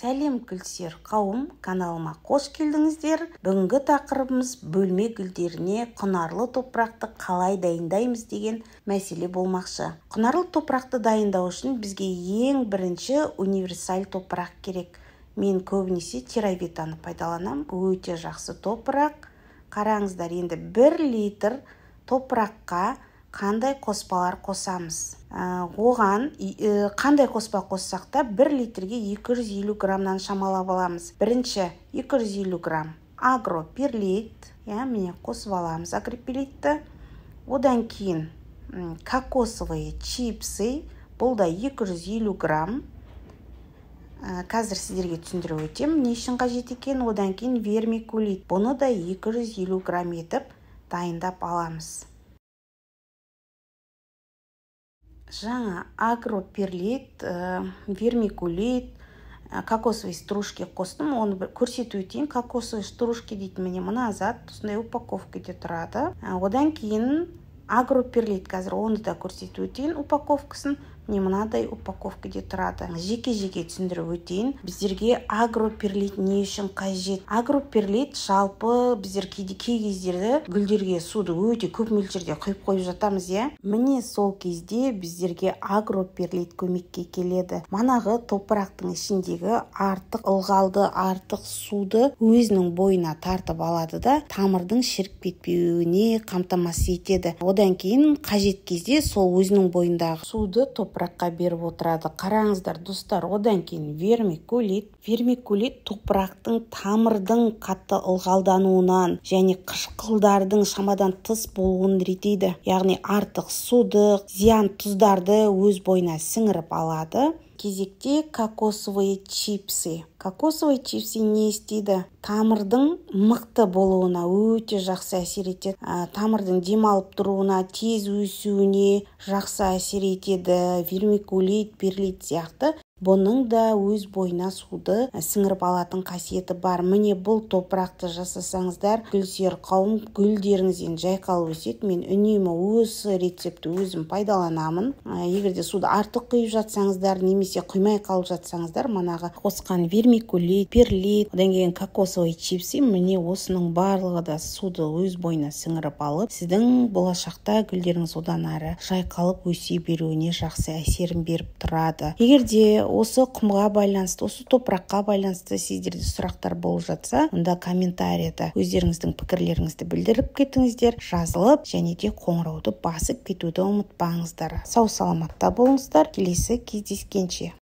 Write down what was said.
Сәлем гүлсер қауым, каналыма қош келдіңіздер. Бүгінгі тақырыбымыз бөлме гүлдеріне құнарлы топырақты қалай дайындаймыз деген мәселе болмақшы. Құнарлы топырақты дайындау үшін бізге ең бірінші универсаль топырақ керек. Мен көбінесе терравитаны пайдаланам. Өте жақсы топырақ. Қараңыздар, енді 1 литр топыраққа қандай қоспалар қосамыз. Оған қандай қоспа қоссақ та 1 литрге 250 грамнан шамалап аламыз. Бірінші 250 грамм агроперлит, міне қосып аламыз агроперлитті. Одан кейін кокосовые чипсы, бұл да 250 грамм. Қазір сіздерге түсіндіріп өтем, не үшін қажет екен. Одан кейін вермикулит, бұны да 250 грамм етіп дайындап аламыз. Жаңа агроперлит, вермикулит, кокосовый стружки қостым. Оны көрсету өтейін. Кокосовый стружки дейтін міне мына зат осындай упаковкада тұрады. Одан кейін агроперлит, қазір оны да көрсету өтейін упаковкасын. Міне мынадай упаковкада тұрады. Жеке-жеке түсіндіріп өтейін. Біздерге агроперлит не үшін қажет? Агроперлит жалпы біздер кей кездерде гүлдерге суды өте көп мөлшерде құйып қойып жатамыз, Міне сол кезде біздерге агроперлит көмекке келеді. Манағы топырақтың ішіндегі артық ылғалды, артық суды өзінің бойына тартып алады да, тамырдың шіріп кетпеуіне қамтамасыз етеді. Одан кейін қажет кезде сол өзінің бойындағы суды топыраққа беріп отырады. Қараңыздар достар, одан кейін вермикулит. Вермикулит топырақтың тамырдың қатты ылғалдануынан және қышқылдардың шамадан тыс болуын реттейді. Яғни артық суды, зиян тұздарды өз бойына сіңіріп алады. Кезекте кокосовые чипсы. Кокосовые чипсы не істейді? Тамырдың мықты болуына өте жақсы әсер етеді. Тамырдың демалып тұруына, тез өсуіне жақсы әсер етеді. Вермикулит, перлит сияқты бұның да өз бойына суды сіңіріп алатын қасиеті бар. Міне бұл топырақты жасасаңыздар, гүлсер қауым, гүлдеріңізден жайқалып өседі. Мен үнемі осы рецепті өзім пайдаланамын. Егерде суды артық құйып жатсаңыздар, немесе құймай қалып жатсаңыздар, манағы қосқан вермикулит, перлит, одан кейін кокосовый чипсы, міне осының барлығы да суды өз бойына сіңіріп алып, сіздің болашақта гүлдеріңіз одан ары жайқалып өсе беруіне жақсы әсерін беріп тұрады. Егерде осы құмға байланысты, осы топыраққа байланысты сіздерде сұрақтар болып жатса, онда комментарияда өздеріңіздің пікірлеріңізді білдіріп кетіңіздер, жазылып, және де қоңырауды басып кетуді ұмытпаңыздар. Сау саламатта болыңыздар. Келесі кездескенше.